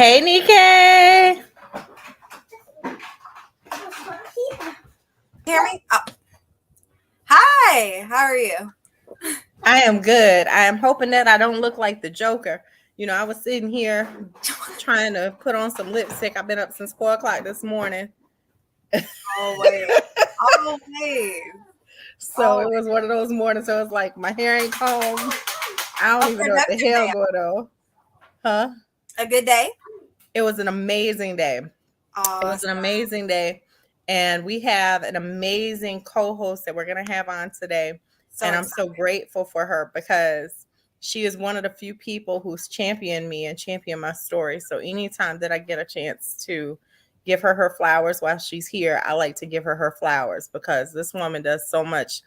Hey, Nikkei. Hear me? Oh. Hi, how are you? I am good. I am hoping that I don't look like the Joker. You know, I was sitting here trying to put on some lipstick. I've been up since 4 o'clock this morning. Always. Always. So it was one of those mornings. So it's like my hair ain't combed. I don't even know what the hell going on. Huh? A good day? It was an amazing day. Awesome. It was an amazing day. And we have an amazing co-host that we're going to have on today. And I'm so grateful for her because she is one of the few people who's championed me and championed my story. So anytime that I get a chance to give her flowers while she's here, I like to give her flowers because this woman does so much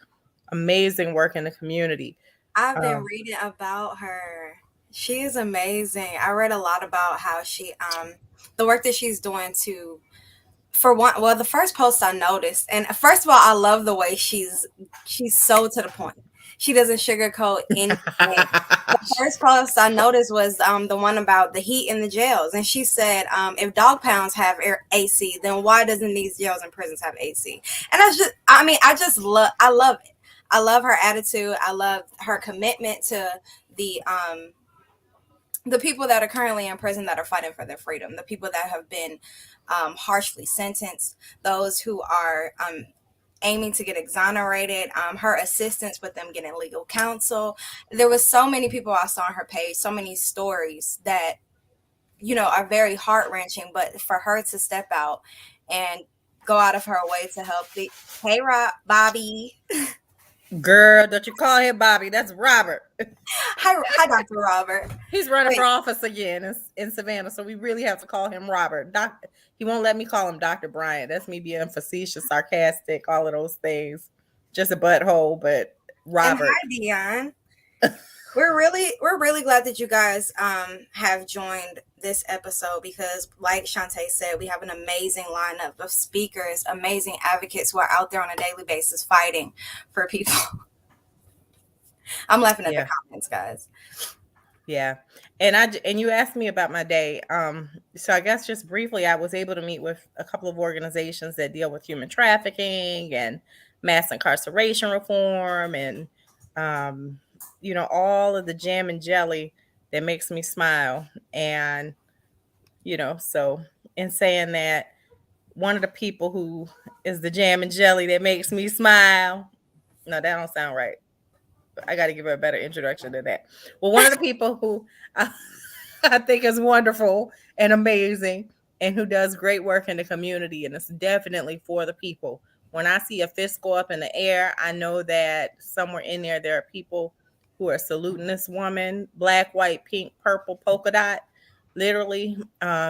amazing work in the community. I've been reading about her. She is amazing. I read a lot about how she the work that she's doing to the first post I noticed, and first of all, I love the way she's so to the point. She doesn't sugarcoat anything. The first post I noticed was the one about the heat in the jails, and she said, if dog pounds have AC, then why doesn't these jails and prisons have AC? And I love it. I love her attitude. I love her commitment to the people that are currently in prison that are fighting for their freedom, the people that have been harshly sentenced, those who are aiming to get exonerated, her assistance with them getting legal counsel. There was so many people I saw on her page, so many stories that, are very heart-wrenching, but for her to step out and go out of her way to help hey, Bobby. Girl, don't you call him Bobby? That's Robert. Hi, Dr. Robert. He's running for office again in Savannah, so we really have to call him Robert. He won't let me call him Dr. Bryant. That's me being facetious, sarcastic, all of those things. Just a butthole, but Robert. And hi, Dion. We're really glad that you guys have joined this episode because, like Shantae said, we have an amazing lineup of speakers, amazing advocates who are out there on a daily basis fighting for people. I'm laughing at the comments, guys. Yeah. And you asked me about my day. So I guess just briefly, I was able to meet with a couple of organizations that deal with human trafficking and mass incarceration reform and all of the jam and jelly that makes me smile. And, so in saying that, one of the people who is the jam and jelly that makes me smile. No, that don't sound right. I got to give her a better introduction than that. Well, one of the people who I think is wonderful and amazing and who does great work in the community, and it's definitely for the people. When I see a fist go up in the air, I know that somewhere in there are people who are saluting this woman, black, white, pink, purple, polka dot. Literally,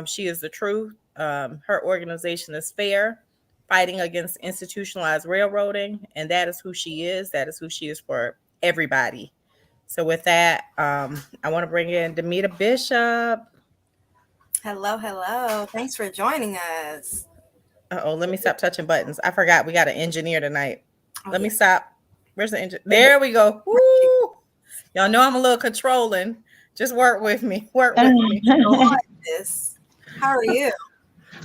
she is the truth. Her organization is fair, fighting against institutionalized railroading, and that is who she is. That is who she is for everybody. So with that, I want to bring in Demita Bishop. Hello. Thanks for joining us. Let me stop touching buttons. I forgot we got an engineer tonight. Let me stop. Where's the engineer? There we go. Woo! Y'all know I'm a little controlling. Just work with me. Work with me. How are you?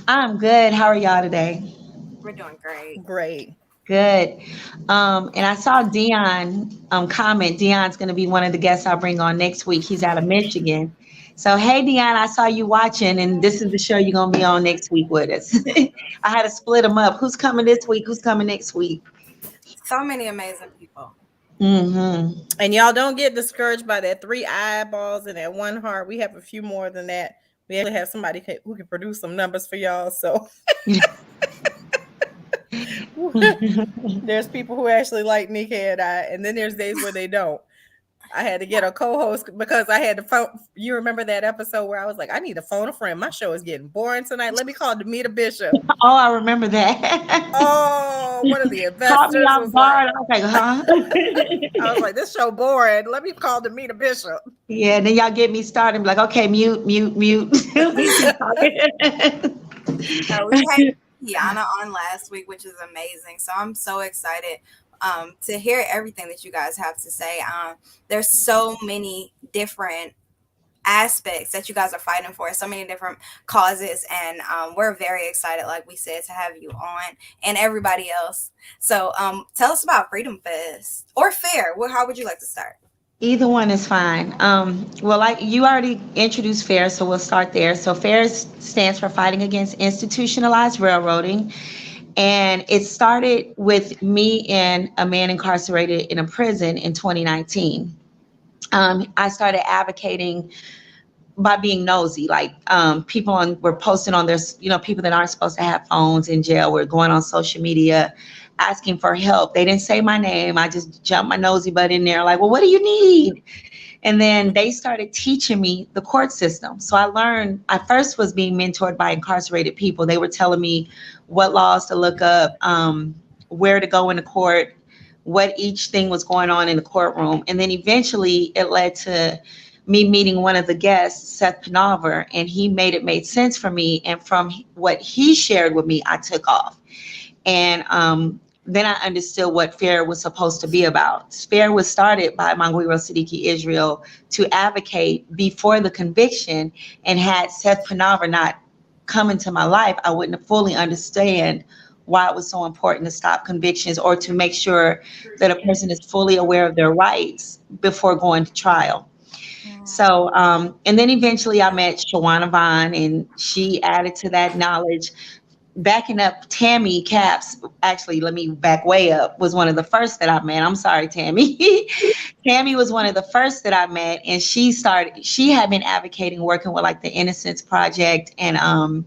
I'm good. How are y'all today? We're doing great. Great. Good. And I saw Dion comment. Dion's going to be one of the guests I'll bring on next week. He's out of Michigan. So, hey, Dion, I saw you watching, and this is the show you're going to be on next week with us. I had to split them up. Who's coming this week? Who's coming next week? So many amazing people. Mm-hmm. And y'all don't get discouraged by that 3 eyeballs and that 1 heart. We have a few more than that. We actually have somebody who can produce some numbers for y'all. So there's people who actually like Nikkei and I, and then there's days where they don't. I had to get a co-host because I had to phone. You remember that episode where I was like, I need to phone a friend. My show is getting boring tonight. Let me call Demita Bishop. Oh, I remember that. Oh, one of the investors Caught me off guard. I was like, huh? I was like, this show boring. Let me call Demita Bishop. Yeah, then y'all get me started. I'm like, okay, mute. We had Tiana on last week, which is amazing. So I'm so excited to hear everything that you guys have to say. There's so many different aspects that you guys are fighting for, so many different causes, and we're very excited, like we said, to have you on and everybody else. So tell us about Freedom Fest or Fair. Well, how would you like to start? Either one is fine. Well, like you already introduced FAIR, so we'll start there. So FAIR stands for Fighting Against Institutionalized Railroading. And it started with me and a man incarcerated in a prison in 2019. I started advocating by being nosy. Like people were posting on their, people that aren't supposed to have phones in jail were going on social media asking for help. They didn't say my name. I just jumped my nosy butt in there like, well, what do you need? And then they started teaching me the court system. So I learned, I first was being mentored by incarcerated people. They were telling me what laws to look up, where to go in the court, what each thing was going on in the courtroom. And then eventually it led to me meeting one of the guests, Seth Panalver, and he made sense for me. And from what he shared with me, I took off. And then I understood what FAIR was supposed to be about. FAIR was started by Mangwiro Siddiqui Israel to advocate before the conviction, and had Seth Panalver not come into my life, I wouldn't fully understand why it was so important to stop convictions or to make sure that a person is fully aware of their rights before going to trial. So, and then eventually I met Shawanna Vaughn, and she added to that knowledge. Backing up, Tammie Capps, actually, let me back way up, was one of the first that I met. I'm sorry, Tammie. Tammie was one of the first that I met, and she had been advocating, working with like the Innocence Project, and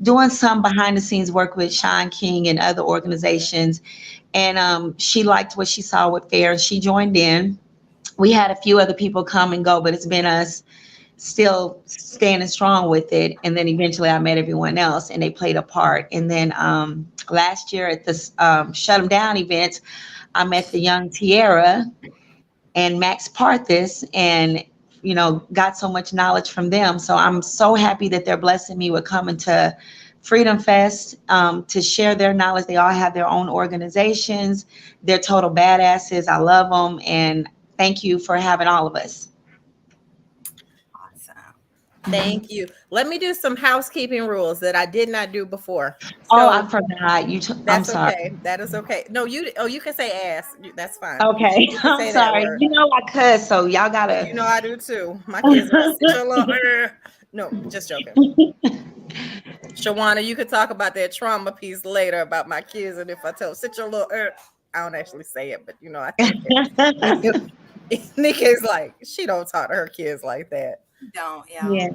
doing some behind the scenes work with Sean King and other organizations. And she liked what she saw with FAIR. She joined in. We had a few other people come and go, but it's been us still standing strong with it. And then eventually I met everyone else, and they played a part. And then last year at this Shut 'em Down event, I met the young Tyara and Max Parthas, and got so much knowledge from them. So I'm so happy that they're blessing me with coming to Freedom Fest to share their knowledge. They all have their own organizations. They're total badasses. I love them, and thank you for having all of us. Thank you. Let me do some housekeeping rules that I did not do before. So, I forgot. I'm sorry. Okay. That is okay. No, you can say ass. That's fine. Okay. I'm sorry. I cuss, so y'all gotta. I do too. My kids are no, just joking. Shawanna, you could talk about that trauma piece later about my kids, and if I tell sit your little I don't actually say it, but I think Nikki's like, she don't talk to her kids like that. Don't, yeah.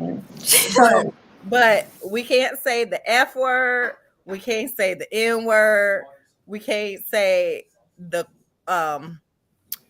But we can't say the F word, we can't say the N word, we can't say the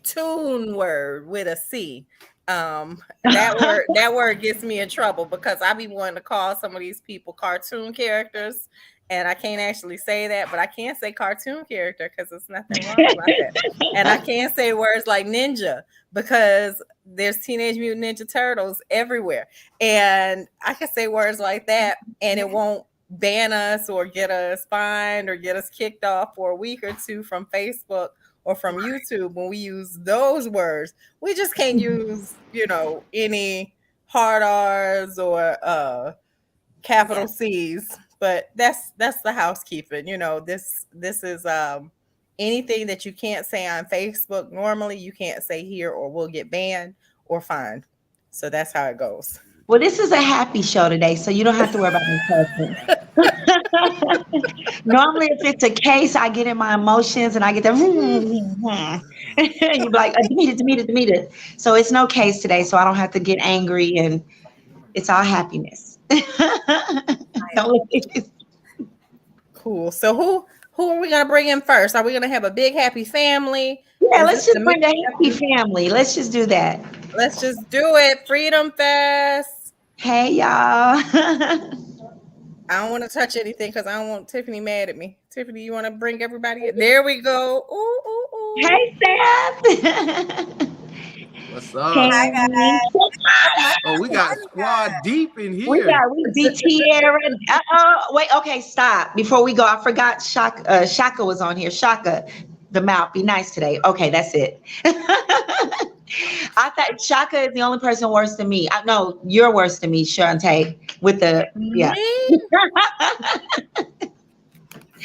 tune word with a C. That word gets me in trouble because I be wanting to call some of these people cartoon characters, and I can't actually say that, but I can't say cartoon character because there's nothing wrong about that. And I can't say words like ninja because there's Teenage Mutant Ninja Turtles everywhere. And I can say words like that and it won't ban us or get us fined or get us kicked off for a week or two from Facebook or from YouTube when we use those words. We just can't use, any hard R's or capital C's. But that's the housekeeping. This is anything that you can't say on Facebook normally you can't say here or we'll get banned or fined. So that's how it goes. Well, this is a happy show today, so you don't have to worry about me cursing. Normally, if it's a case, I get in my emotions and I get the you're like, Demeter. So it's no case today, so I don't have to get angry, and it's all happiness. Cool. So who are we gonna bring in first? Are we gonna have a big happy family? Yeah, let's just bring the happy family. Let's just do that. Let's just do it. Freedom Fest. Hey y'all. I don't want to touch anything because I don't want Tiffany mad at me. Tiffany, you want to bring everybody in? There we go. Ooh. Hey Seth. What's up? Hi guys. Oh, we got squad deep in here. We Tyara. Wait, okay, stop. Before we go, I forgot Shaka was on here. Shaka, the mouth, be nice today. Okay, that's it. I thought Shaka is the only person worse than me. I know you're worse than me, Shantae. With the yeah.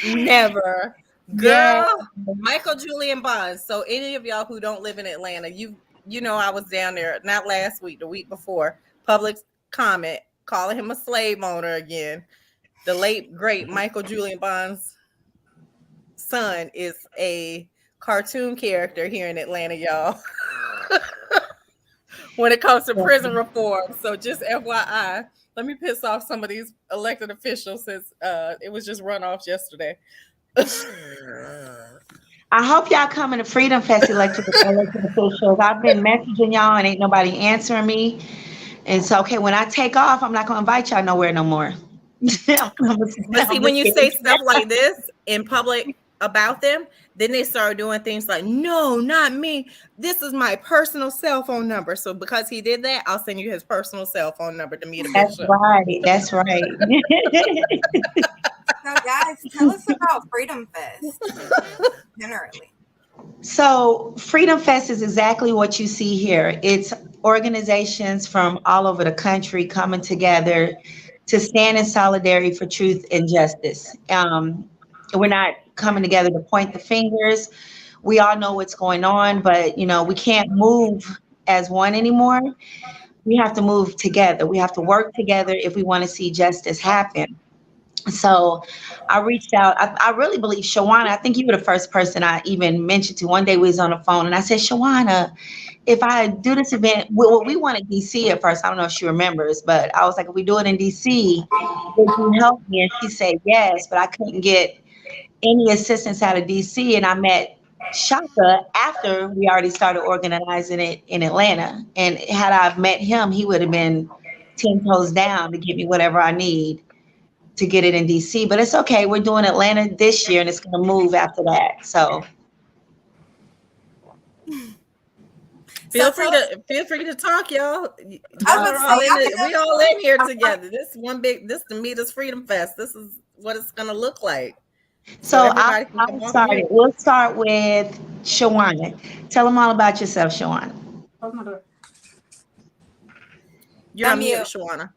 Me? Never. Yeah. Girl, Michael Julian Bonds. So any of y'all who don't live in Atlanta, you know I was down there not last week, the week before. Public comment calling him a slave owner again. The late great Michael Julian Bonds' son is a cartoon character here in Atlanta, y'all. When it comes to prison reform. So just FYI, let me piss off some of these elected officials since it was just runoff yesterday. I hope y'all coming to Freedom Fest elected officials. I've been messaging y'all and ain't nobody answering me. And so, okay, when I take off, I'm not going to invite y'all nowhere no more. But see, when you say stuff like this in public about them, then they start doing things like, no, not me. This is my personal cell phone number. So because he did that, I'll send you his personal cell phone number to meet a That's bishop. right. That's right. So, guys, tell us about Freedom Fest generally. So, Freedom Fest is exactly what you see here. It's organizations from all over the country coming together to stand in solidarity for truth and justice. We're not coming together to point the fingers. We all know what's going on, but we can't move as one anymore. We have to move together. We have to work together if we want to see justice happen. So I reached out. I really believe Shawanna, I think you were the first person I even mentioned to. One day we was on the phone and I said, Shawanna, if I do this event, well, we wanted DC at first. I don't know if she remembers, but I was like, if we do it in DC, would you help me? And she said yes, but I couldn't get any assistance out of DC. And I met Shaka after we already started organizing it in Atlanta. And had I met him, he would have been 10 toes down to give me whatever I need to get it in DC. But it's okay. We're doing Atlanta this year and it's going to move after that. So feel free to talk, y'all. We all in here together. This Demita's Freedom Fest. This is what it's gonna look like. So I'll start it. We'll start with Shawanna. Tell them all about yourself, Shawanna. You're on mute, Shawanna.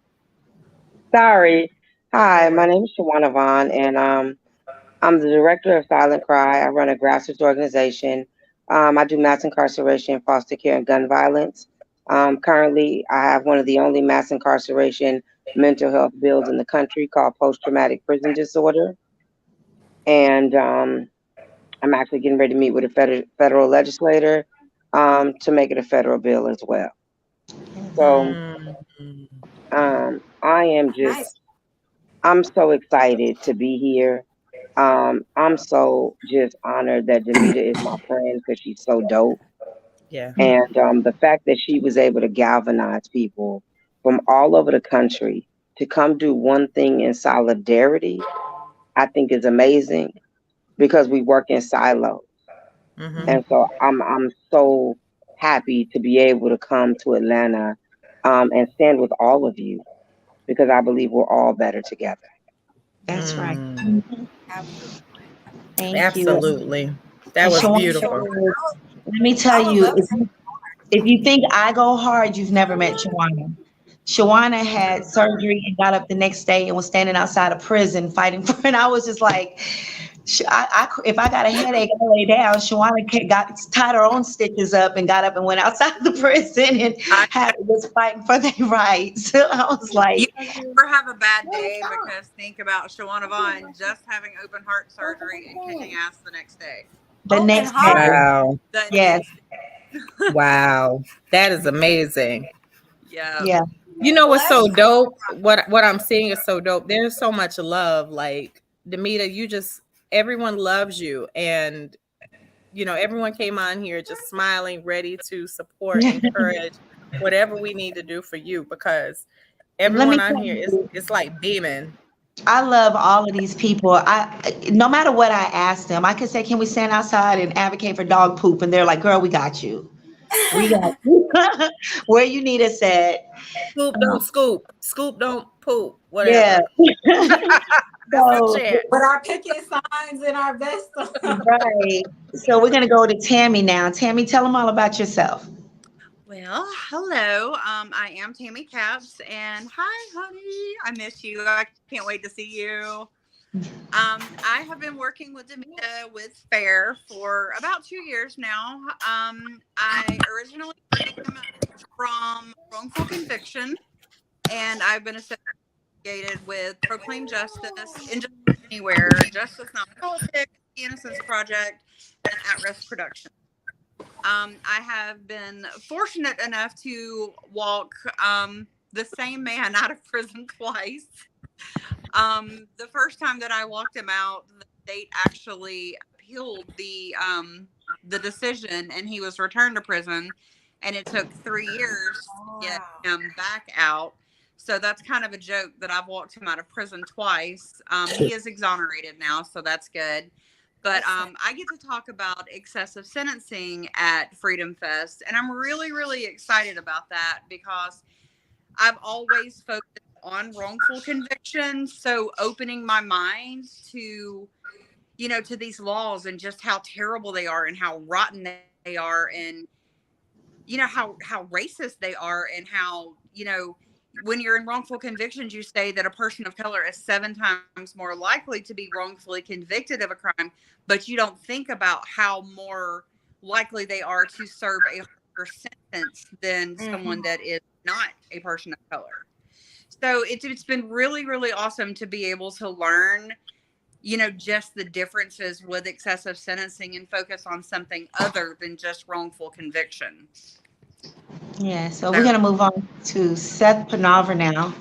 Sorry. Hi, my name is Shawanna Vaughn, and I'm the director of Silent Cry. I run a grassroots organization. I do mass incarceration, foster care, and gun violence. Currently, I have one of the only mass incarceration mental health bills in the country called post-traumatic prison disorder. And I'm actually getting ready to meet with a federal legislator to make it a federal bill as well. So I am just, I'm so excited to be here. I'm so just honored that Demita is my friend because she's so dope. Yeah. And the fact that she was able to galvanize people from all over the country to come do one thing in solidarity, I think is amazing because we work in silos. And so I'm so happy to be able to come to Atlanta and stand with all of you because I believe we're all better together. That's right. Absolutely. That was beautiful. Let me tell you, if you think I go hard, you've never met Shawanna. Shawanna had surgery and got up the next day and was standing outside of prison fighting for it. And I was just like, if I got a headache, I lay down. Shawanna tied her own stitches up and got up and went outside the prison and was fighting for their rights. So I was like, you never have a bad day because think about Shawanna Vaughn just having open heart surgery and kicking ass the next day. Wow. Yes. Wow. That is amazing. Yeah. You know what's so dope? What I'm seeing is so dope. There's so much love. Like Demita, everyone loves you. And everyone came on here just smiling, ready to support, encourage, whatever we need to do for you, because everyone on here is like beaming. I love all of these people. No matter what I ask them, I could say, can we stand outside and advocate for dog poop? And they're like, girl, we got you. We got you. Where you need us at. Scoop, don't scoop. Scoop, don't poop. Whatever. Yeah. So, with our picket signs and our vests on. Right. So we're going to go to Tammie now. Tammie, tell them all about yourself. Well, hello. I am Tammie Capps, and hi, honey. I miss you. I can't wait to see you. I have been working with Demita with FAIR for about 2 years now. I originally came from wrongful conviction, and I've been associated with Proclaim Justice, Injustice Anywhere, Justice Not Politics, the Innocence Project, and At Risk Production. I have been fortunate enough to walk the same man out of prison twice. The first time that I walked him out, the state actually appealed the decision, and he was returned to prison. And it took 3 years to get him back out. So that's kind of a joke that I've walked him out of prison twice. He is exonerated now, so that's good. But I get to talk about excessive sentencing at Freedom Fest, and I'm really, really excited about that because I've always focused on wrongful convictions. So opening my mind to, to these laws and just how terrible they are and how rotten they are, and how racist they are, and how, when you're in wrongful convictions, you say that a person of color is 7 times more likely to be wrongfully convicted of a crime, but you don't think about how more likely they are to serve a harsher sentence than someone that is not a person of color. So it's been really, really awesome to be able to learn, just the differences with excessive sentencing and focus on something other than just wrongful conviction. Yeah, so we're going to move on to Seth Panalver now.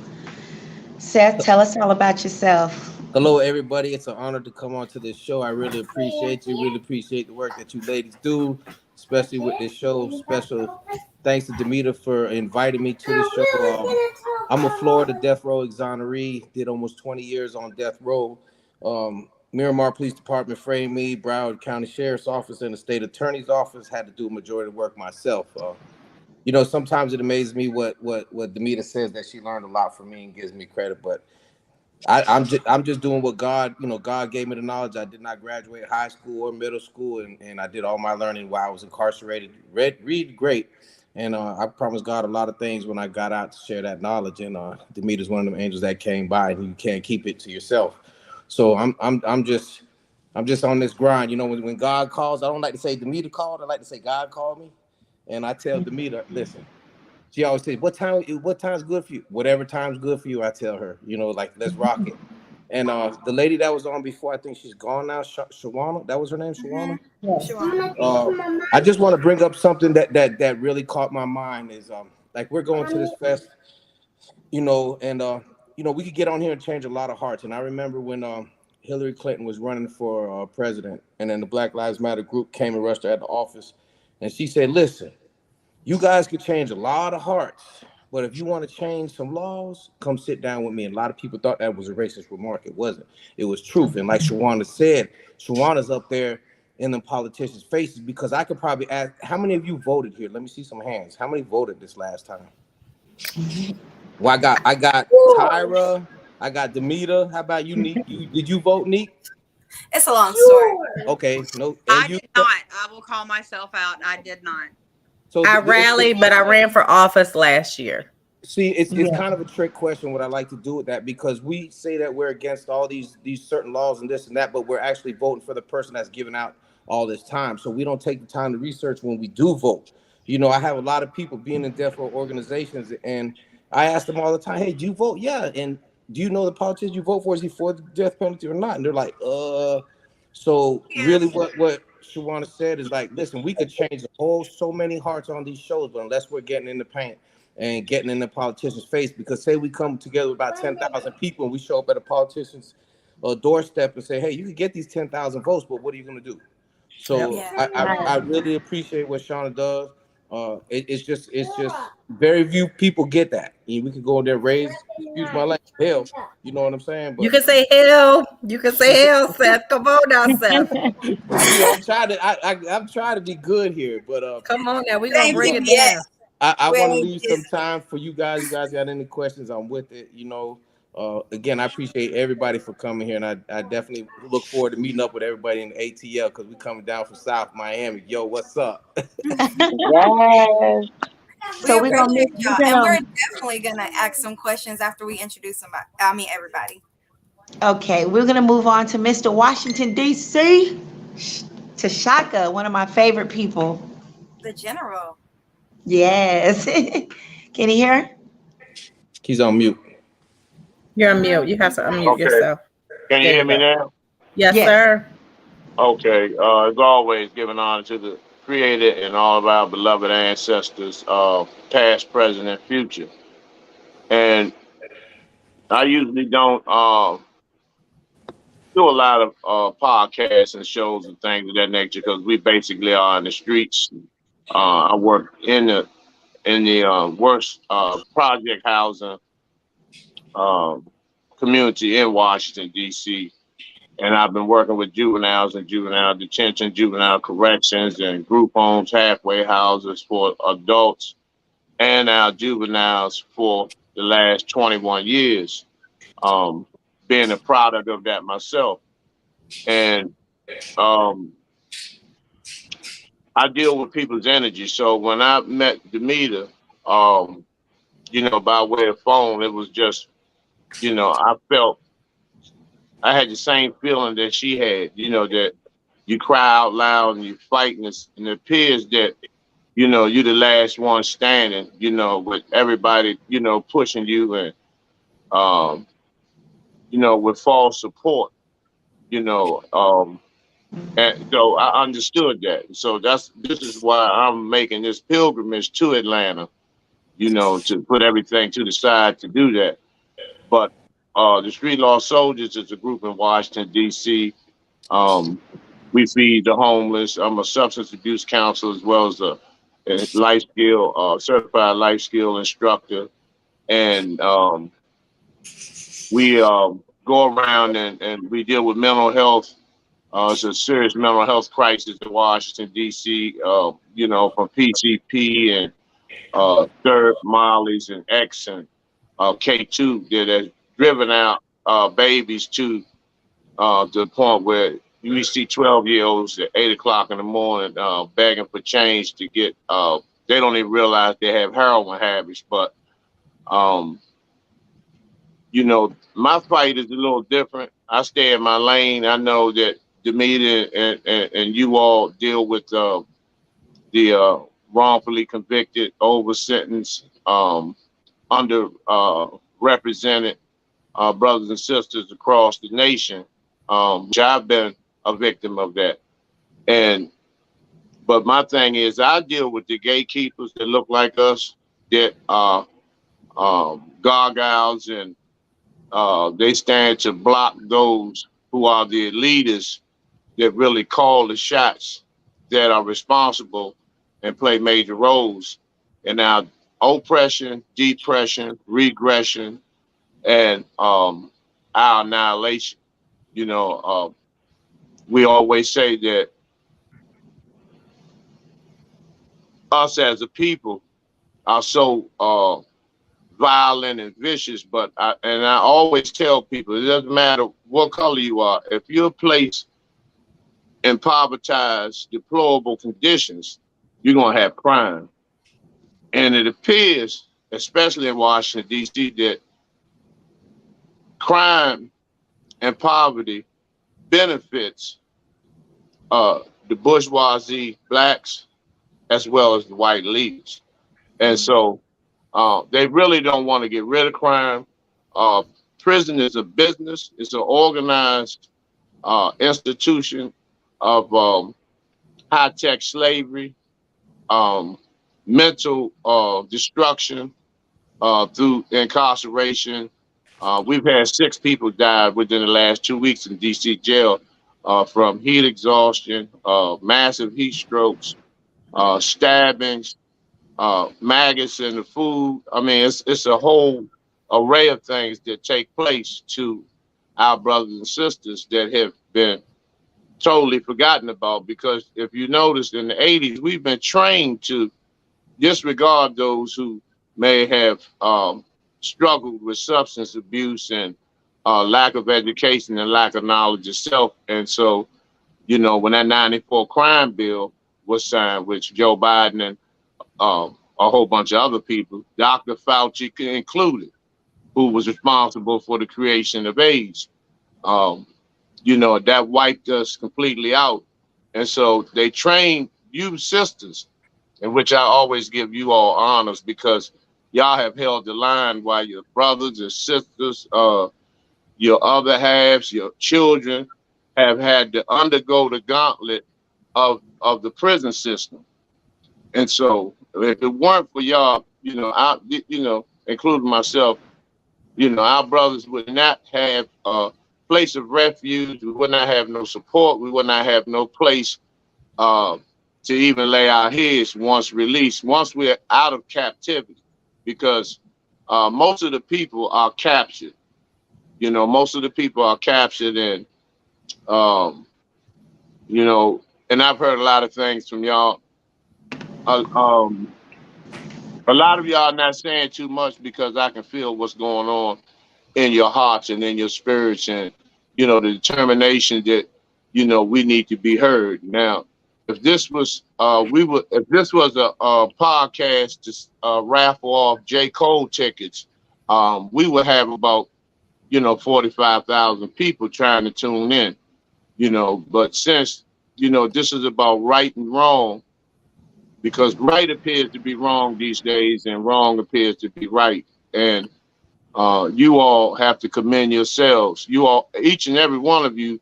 Seth, tell us all about yourself. Hello, everybody. It's an honor to come on to this show. I really appreciate you. Really appreciate the work that you ladies do, especially with this show. Special thanks to Demita for inviting me to the show. I'm a Florida death row exoneree. Did almost 20 years on death row. Miramar Police Department framed me. Broward County Sheriff's Office and the State Attorney's Office had to do a majority of the work myself. Sometimes it amazes me what Demita says, that she learned a lot from me and gives me credit, but I'm just doing what God gave me the knowledge. I did not graduate high school or middle school, and I did all my learning while I was incarcerated. Read great, and I promised God a lot of things when I got out to share that knowledge. And Demita's one of them angels that came by, and you can't keep it to yourself. So I'm just on this grind. When God calls, I don't like to say Demita called. I like to say God called me, and I tell Demita, listen. She always says, what time's good for you? Whatever time's good for you, I tell her, let's rock it. And the lady that was on before, I think she's gone now, Shawanna, that was her name, Shawanna? Yes. I just want to bring up something that really caught my mind is, we're going to this fest, and we could get on here and change a lot of hearts. And I remember when Hillary Clinton was running for president, and then the Black Lives Matter group came and rushed her at the office, and she said, listen, you guys could change a lot of hearts, but if you want to change some laws, come sit down with me. And a lot of people thought that was a racist remark. It wasn't. It was truth. And like Shawanna said, Shawanna's up there in the politicians' faces, because I could probably ask, how many of you voted here? Let me see some hands. How many voted this last time? Well, I got Tyra. I got Demita. How about you, Neek? Did you vote, Neek? It's a long story. Okay. No. I did not. I will call myself out. I did not. So I rallied, but I ran for office last year. See, it's kind of a trick question what I like to do with that, because we say that we're against all these certain laws and this and that, but we're actually voting for the person that's given out all this time. So we don't take the time to research when we do vote. I have a lot of people being in death row organizations, and I ask them all the time, hey, do you vote? Yeah. And do you know the politician you vote for? Is he for the death penalty or not? And they're like, So really what Shawanna said is listen, we could change so many hearts on these shows, but unless we're getting in the paint and getting in the politician's face, because say we come together with about 10,000 people and we show up at a politician's doorstep and say, hey, you can get these 10,000 votes, but what are you going to do? So I really appreciate what Shawnna does. It's just very few people get that. We could go in there, excuse my language, hell, you know what I'm saying? But you can say hell. You can say hell, Seth. Come on now, Seth. I'm trying to be good here, but come on now, we're gonna bring it down. I want to leave some time for you guys. You guys got any questions? I'm with it. Again, I appreciate everybody for coming here, and I definitely look forward to meeting up with everybody in the ATL, because we're coming down from South Miami. Yo, what's up? Yes. We So we're gonna appreciate we're y'all, and gonna we're definitely gonna ask some questions after we introduce somebody. I mean, everybody. okay, we're gonna move on to Mr. Washington D.C. Tshaka, one of my favorite people. The general. Yes. Can you hear? He's on mute. You're on mute. You have to unmute Okay. yourself. Can you There hear you me go. now? Yes, Yes. sir. Okay. As always, giving honor to the Creator and all of our beloved ancestors, past, present, and future. And I usually don't do a lot of podcasts and shows and things of that nature because we basically are in the streets. I work in the worst project housing um, community in Washington D.C. And I've been working with juveniles and juvenile detention, juvenile corrections, and group homes, halfway houses for adults and our juveniles for the last 21 years. Um, Being a product of that myself, and um, I deal with people's energy. So when I met Demeter, um, by way of phone, it was just, I felt I had the same feeling that she had. That you cry out loud and you fight, and it appears that you're the last one standing. With everybody pushing you and um, with false support. You know, um, and so I understood that. So this is why I'm making this pilgrimage to Atlanta. To put everything to the side to do that. But the Street Law Soldiers is a group in Washington D.C. Um, we feed the homeless. I'm a substance abuse counselor as well as a life skill, certified life skill instructor. And we go around and we deal with mental health. It's a serious mental health crisis in Washington, D.C., from PCP and Third Mollies and X and K2 that has driven out babies to the point where you see 12-year-olds at 8 o'clock in the morning begging for change to get, they don't even realize they have heroin habits. But, my fight is a little different. I stay in my lane. I know that Demeter and you all deal with the wrongfully convicted, over sentenced, under represented brothers and sisters across the nation, which I've been a victim of that. But my thing is, I deal with the gatekeepers that look like us, that are gargoyles, and they stand to block those who are the elitists that really call the shots, that are responsible and play major roles in our oppression, depression, regression, and our annihilation. We always say that us as a people are so violent and vicious, but I always tell people it doesn't matter what color you are. If you're placed in impoverished, deplorable conditions, you're gonna have crime. And it appears, especially in Washington D.C., that crime and poverty benefits the bourgeoisie, blacks, as well as the white elites. And so they really don't want to get rid of crime. Uh, Prison is a business. It's an organized institution of high-tech slavery, um, mental destruction through incarceration. We've had 6 people die within the last 2 weeks in D.C. jail from heat exhaustion, massive heat strokes, stabbings, maggots in the food. I mean, it's a whole array of things that take place to our brothers and sisters that have been totally forgotten about. Because if you noticed in the 80s, we've been trained to disregard those who may have struggled with substance abuse and lack of education and lack of knowledge of self. And so, when that 94 crime bill was signed, which Joe Biden and a whole bunch of other people, Dr. Fauci included, who was responsible for the creation of AIDS. That wiped us completely out. And so they trained you sisters, in which I always give you all honors, because y'all have held the line while your brothers and sisters, your other halves, your children have had to undergo the gauntlet of the prison system. And so if it weren't for y'all, including myself, our brothers would not have a place of refuge. We would not have no support. We would not have no place to even lay our heads once released, once we're out of captivity, because most of the people are captured. Most of the people are captured, and and I've heard a lot of things from y'all. A lot of y'all not saying too much because I can feel what's going on in your hearts and in your spirits, and the determination that we need to be heard. Now, if this was a podcast to raffle off J. Cole tickets, we would have about 45,000 people trying to tune in. But since this is about right and wrong, because right appears to be wrong these days and wrong appears to be right, and you all have to commend yourselves. You all, each and every one of you,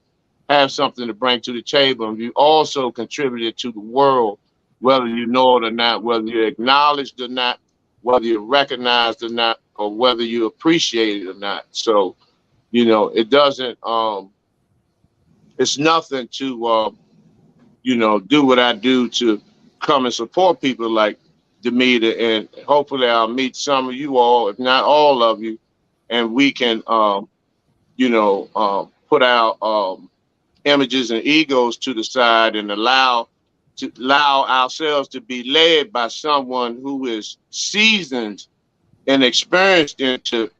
have something to bring to the table, and you also contributed to the world, whether you know it or not, whether you're acknowledged or not, whether you're recognized or not, or whether you appreciate it or not. So, it doesn't. It's nothing to do what I do to come and support people like Demeter, and hopefully I'll meet some of you all, if not all of you, and we can, put our images and egos to the side and allow ourselves to be led by someone who is seasoned and experienced into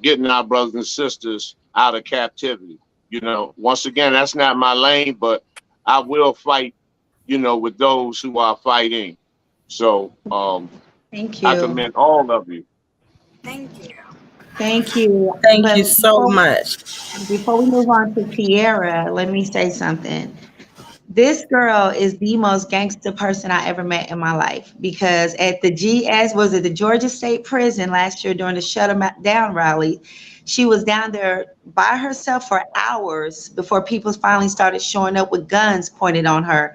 getting our brothers and sisters out of captivity. Once again, that's not my lane, but I will fight, with those who are fighting. So Thank I you. commend all of you. Thank you. Thank you. Thank But you so much. before we move on to Tiara, let me say something. This girl is the most gangster person I ever met in my life, because at the the Georgia State Prison last year during the Shut 'em Down rally, she was down there by herself for hours before people finally started showing up with guns pointed on her,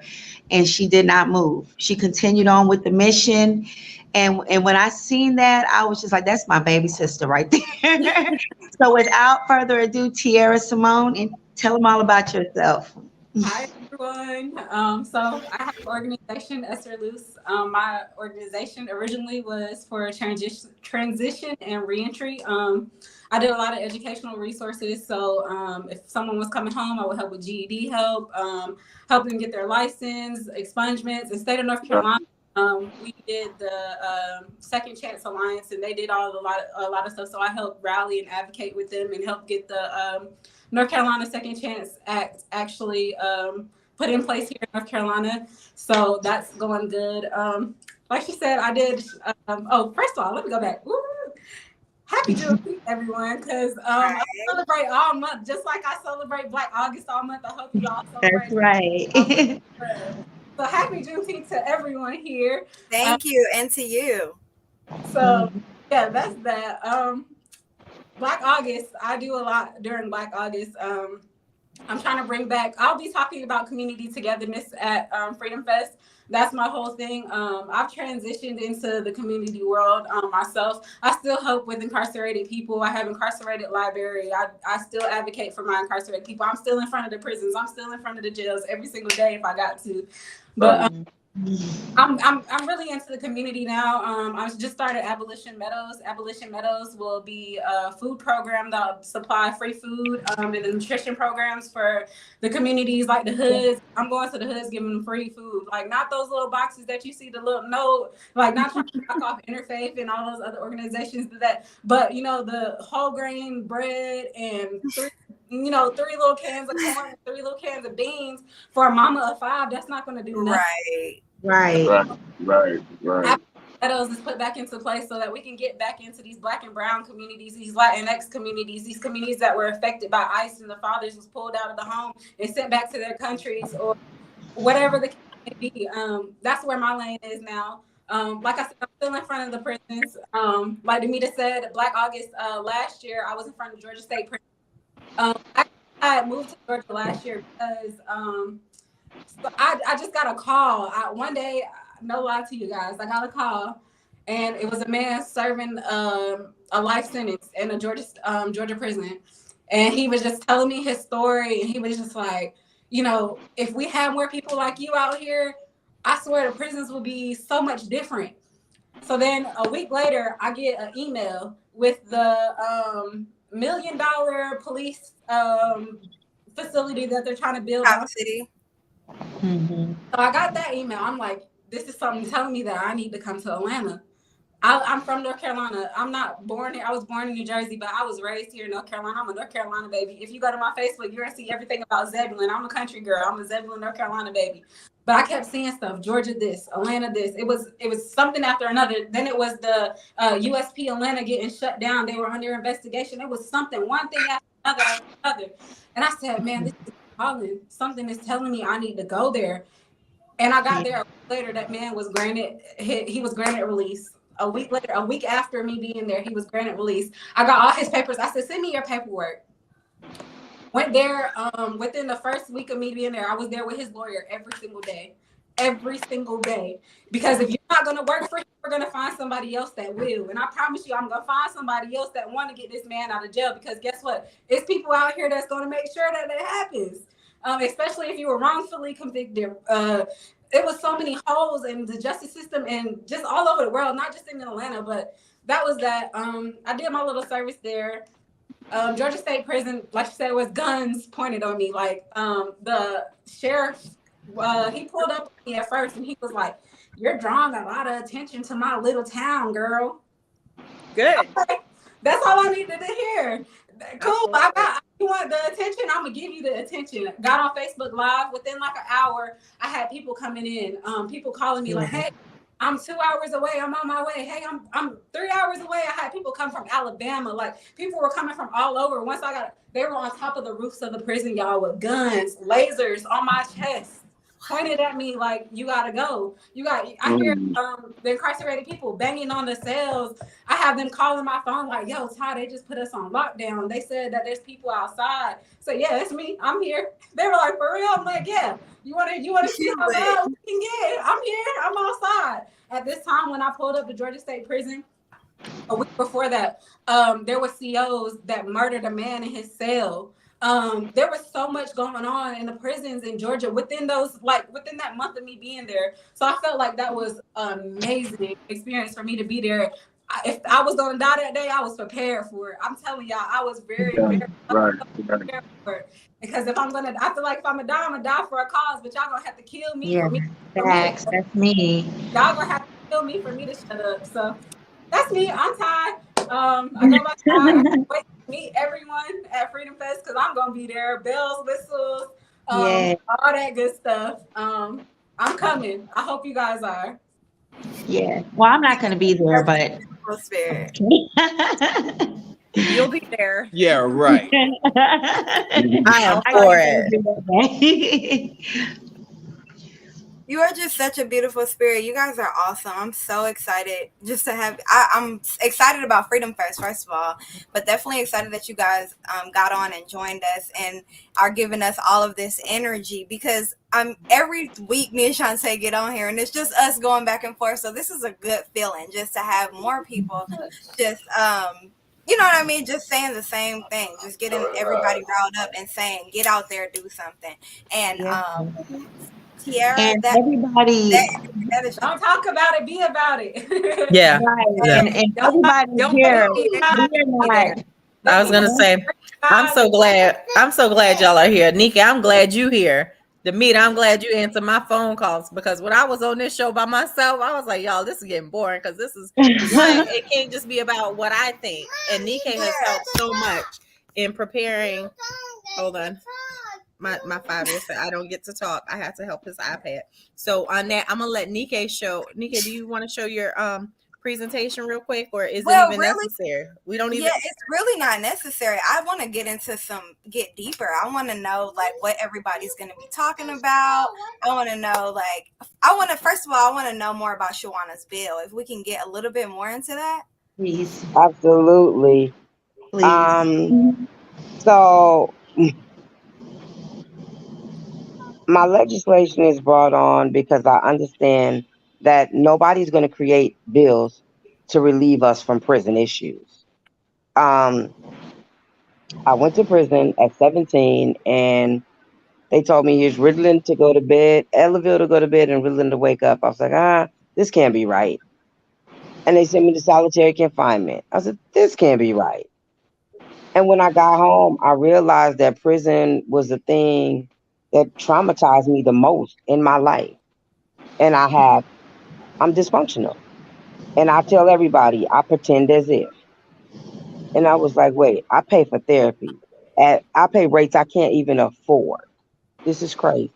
and she did not move. She continued on with the mission. And when I seen that, I was just like, that's my baby sister right there. So without further ado, Tiara Simone, and tell them all about yourself. Hi everyone. So I have an organization, Esther Luce. My organization originally was for transition and reentry. I did a lot of educational resources. So if someone was coming home, I would help with GED help, help them get their license, expungements. In the state of North Carolina, we did the Second Chance Alliance, and they did a lot of stuff. So I helped rally and advocate with them and help get the North Carolina Second Chance Act actually put in place here in North Carolina. So that's going good. Like she said, I did. First of all, let me go back. Woo! Happy Juneteenth, everyone, because I celebrate all month, just like I celebrate Black August all month. I hope you all celebrate. That's right. So happy Juneteenth to everyone here. Thank you, and to you. So yeah, that's that. Black August, I do a lot during Black August. I'm trying to bring back, I'll be talking about community togetherness at Freedom Fest. That's my whole thing. I've transitioned into the community world myself. I still help with incarcerated people. I have incarcerated library. I still advocate for my incarcerated people. I'm still in front of the prisons. I'm still in front of the jails every single day if I got to. But I'm really into the community now. I just started Abolition Meadows. Abolition Meadows will be a food program that will supply free food and nutrition programs for the communities like the hoods. I'm going to the hoods giving them free food, like not those little boxes that you see, the little like not trying to knock off Interfaith and all those other organizations that, but the whole grain bread and three little cans of corn, 3 little cans of beans for a mama of 5. That's not going to do nothing. Right. Right. ghettos is put back into place so that we can get back into these Black and brown communities, these Latinx communities, these communities that were affected by ICE and the fathers was pulled out of the home and sent back to their countries or whatever the case may be. That's where my lane is now. Like I said, I'm still in front of the prisons. Like Demita said, Black August last year, I was in front of Georgia State Prison. I moved to Georgia last year because so I just got a call. One day, no lie to you guys, I got a call, and it was a man serving a life sentence in a Georgia prison, and he was just telling me his story, and he was just like, if we had more people like you out here, I swear the prisons would be so much different. So then a week later, I get an email with the $1 million police facility that they're trying to build Top on City. Mm-hmm. So I got that email. I'm like, this is something telling me that I need to come to Atlanta. I'm from North Carolina. I'm not born here. I was born in New Jersey, but I was raised here in North Carolina. I'm a North Carolina baby. If you go to my Facebook, you're going to see everything about Zebulon. I'm a country girl. I'm a Zebulon, North Carolina baby. But I kept seeing stuff, Georgia this, Atlanta this. It was something after another. Then it was the USP Atlanta getting shut down. They were under investigation. It was something, one thing after another. And I said, man, this is calling. Something is telling me I need to go there. And I got there a week later. That man was granted. He was granted release. A week later, a week after me being there, he was granted release. I got all his papers. I said, send me your paperwork. Went there within the first week of me being there. I was there with his lawyer every single day. Because if you're not going to work for him, we're going to find somebody else that will. And I promise you, I'm going to find somebody else that want to get this man out of jail. Because guess what? It's people out here that's going to make sure that it happens. Especially if you were wrongfully convicted. It was so many holes in the justice system and just all over the world, not just in Atlanta, but that was that. I did my little service there. Georgia State Prison, like you said, it was guns pointed on me. Like the sheriff, he pulled up on me at first and he was like, you're drawing a lot of attention to my little town, girl. Good. That's all I needed to hear. Cool. You want the attention? I'm gonna give you the attention. Got on Facebook Live. Within like an hour, I had people coming in. People calling me like, "Hey, I'm 2 hours away. I'm on my way. Hey, I'm 3 hours away." I had people come from Alabama. Like people were coming from all over. Once they were on top of the roofs of the prison, y'all, with guns, lasers on my chest, pointed at me like, you gotta go. I hear the incarcerated people banging on the cells. I have them calling my phone like, yo, Ty, they just put us on lockdown. They said that there's people outside. So yeah, it's me. I'm here. They were like, for real? I'm like, yeah. You wanna see how bad we can get? I'm here. I'm outside. At this time when I pulled up to Georgia State Prison, a week before that, there were COs that murdered a man in his cell. There was so much going on in the prisons in Georgia within that month of me being there. So I felt like that was an amazing experience for me to be there. If I was gonna die that day, I was prepared for it. I'm telling y'all, I was very, very prepared for it. Because I feel like if I'm gonna die for a cause, but y'all gonna have to kill me for me. Facts. That's me. Y'all gonna have to kill me for me to shut up. So that's me. I'm Ty. I go by Ty. I can't wait to meet everyone at Freedom Fest because I'm gonna be there. Bells, whistles, all that good stuff. I'm coming. I hope you guys are. Yeah. Well, I'm not gonna be there, but Spirit. You'll be there. Yeah, right. I am for it. You are just such a beautiful spirit. You guys are awesome. I'm so excited just to have. I'm excited about Freedom Fest, first of all, but definitely excited that you guys got on and joined us and are giving us all of this energy because every week me and Shantae get on here and it's just us going back and forth. So this is a good feeling just to have more people just you know what I mean? Just saying the same thing, just getting everybody riled up and saying, get out there, do something. And Tyara, and everybody don't talk about it, be about it. Yeah. Right. Yeah. And everybody here. I was gonna say, I'm so glad y'all are here. Nika, I'm glad you here. Demita, I'm glad you answered my phone calls because when I was on this show by myself, I was like, y'all, this is getting boring because this is it can't just be about what I think. And Nika has helped so much in preparing. Hold on. My 5-year-old said I don't get to talk. I have to help his iPad. So on that, I'm gonna let Nika show. Nika, do you want to show your presentation real quick, or is it Well, even really, necessary? We don't yeah, even. it's really not necessary. I want to get deeper. I want to know like what everybody's going to be talking about. I want to know first of all, I want to know more about Shawanna's bill. If we can get a little bit more into that. Please, Absolutely. please. So my legislation is brought on because I understand that nobody's going to create bills to relieve us from prison issues. Um, I went to prison at 17 and they told me here's Ritalin to go to bed, Advil to go to bed, and Ritalin to wake up. I was like, this can't be right. And they sent me to solitary confinement. I said, this can't be right. And when I got home, I realized that prison was the thing that traumatized me the most in my life. And I'm dysfunctional. And I tell everybody, I pretend as if. And I was like, wait, I pay for therapy. I pay rates I can't even afford. This is crazy.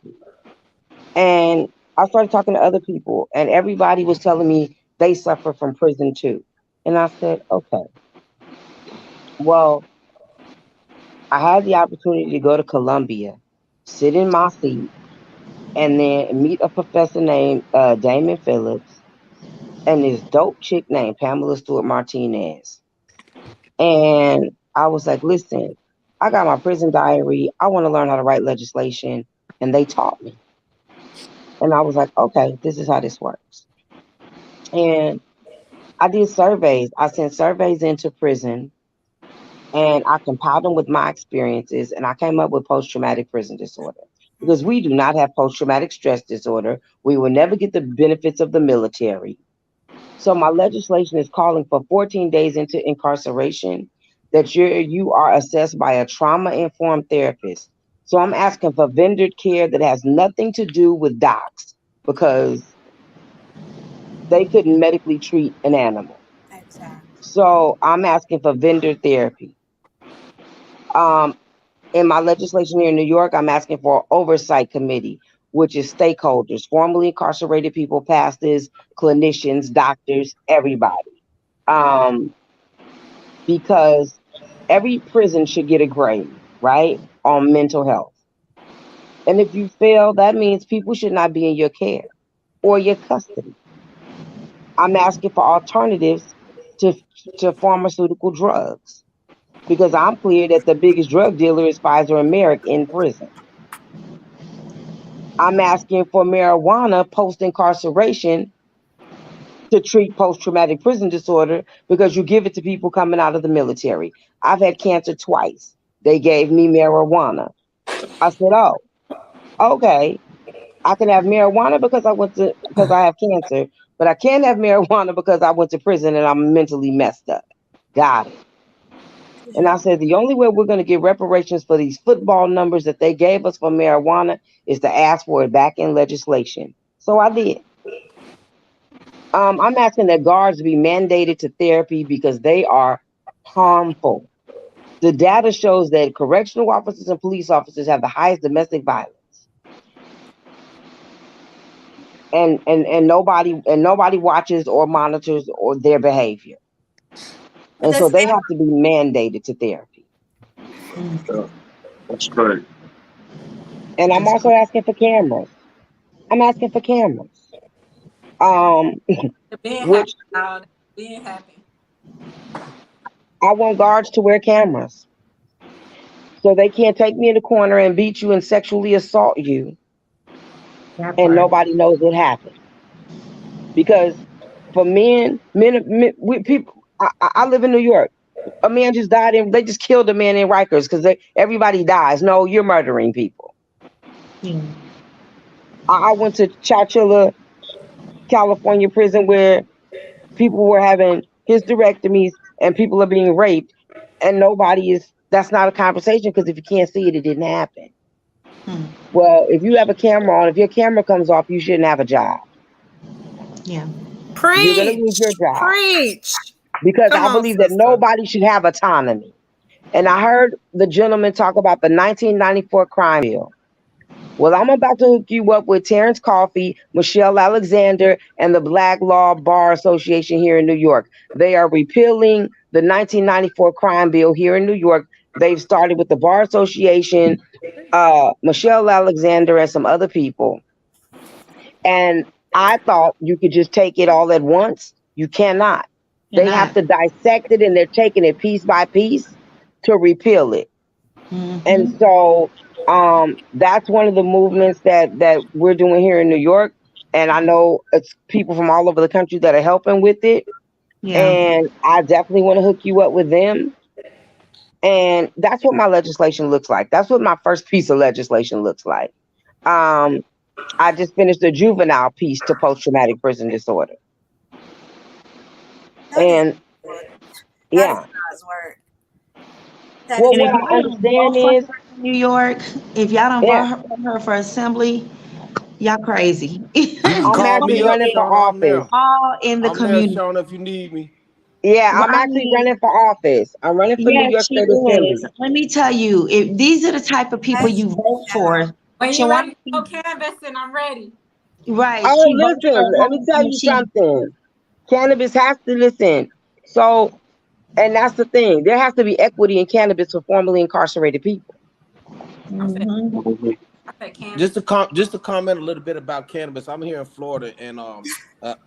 And I started talking to other people, and everybody was telling me they suffer from prison too. And I said, okay, well, I had the opportunity to go to Columbia, sit in my seat, and then meet a professor named Damon Phillips and this dope chick named Pamela Stewart Martinez. And I was like, listen, I got my prison diary. I want to learn how to write legislation. And they taught me. And I was like, okay, this is how this works. And I did surveys. I sent surveys into prison and I compiled them with my experiences and I came up with post traumatic prison disorder. Because we do not have post traumatic stress disorder. We will never get the benefits of the military. So my legislation is calling for 14 days into incarceration that you are assessed by a trauma informed therapist. So I'm asking for vendored care that has nothing to do with docs because they couldn't medically treat an animal. Exactly. So I'm asking for vendor therapy. Um, in my legislation here in New York, I'm asking for an oversight committee, which is stakeholders, formerly incarcerated people, pastors, clinicians, doctors, everybody. Um, because every prison should get a grade, right, on mental health. And if you fail, that means people should not be in your care or your custody. I'm asking for alternatives to to pharmaceutical drugs because I'm clear that the biggest drug dealer is Pfizer and Merck in prison. I'm asking for marijuana post incarceration to treat post traumatic prison disorder because you give it to people coming out of the military. I've had cancer twice. They gave me marijuana. I said, oh, okay. I can have marijuana because I have cancer, but I can't have marijuana because I went to prison and I'm mentally messed up. Got it. And I said, the only way we're going to get reparations for these football numbers that they gave us for marijuana is to ask for it back in legislation. So I did. I'm asking that guards be mandated to therapy because they are harmful. The data shows that correctional officers and police officers have the highest domestic violence. And nobody watches or monitors or their behavior. And so Does they have to be mandated to therapy. Yeah, that's great. And I'm also asking for cameras. I'm asking for cameras. Um, The being happy which now. Being happy. I want guards to wear cameras. So they can't take me in the corner and beat you and sexually assault you That and part. nobody knows what happened. Because for men we, people, I live in New York. A man just died and they just killed a man in Rikers because everybody dies. No, you're murdering people. Yeah. I went to Chowchilla, California prison where people were having hysterectomies and people are being raped, and that's not a conversation because if you can't see it, it didn't happen. Hmm. Well, if you have a camera on, if your camera comes off, you shouldn't have a job. Yeah. You're going to lose your Preach, job preach. because Come I on, believe that sister. nobody should have autonomy. And I heard the gentleman talk about the 1994 crime bill. Well, I'm about to hook you up with Terrence Coffey, Michelle Alexander, and the Black Law Bar Association here in New York. They are repealing the 1994 crime bill here in New York. They've started with the Bar Association, Michelle Alexander, and some other people. And I thought you could just take it all at once. You cannot. They have to dissect it, and they're taking it piece by piece to repeal it. And so that's one of the movements that we're doing here in New York. And I know it's people from all over the country that are helping with it. Yeah. And I definitely want to hook you up with them. And that's what my legislation looks like. That's what my first piece of legislation looks like. I just finished a juvenile piece to post-traumatic prison disorder. And yeah. God's work. Well, what I understand is New York, if y'all don't vote her for assembly, y'all crazy. I'm actually running for office. All in the community. I'm there, Shawanna, if you need me. Yeah, I'm actually running for office. I'm running for New York State Assembly. Let me tell you, if these are the type of people you vote for. When you're ready to go canvassing, I'm ready. Right. Oh, listen, let me tell you something. Cannabis has to listen. So, and that's the thing. There has to be equity in cannabis for formerly incarcerated people. Just to comment a little bit about cannabis. I'm here in Florida, and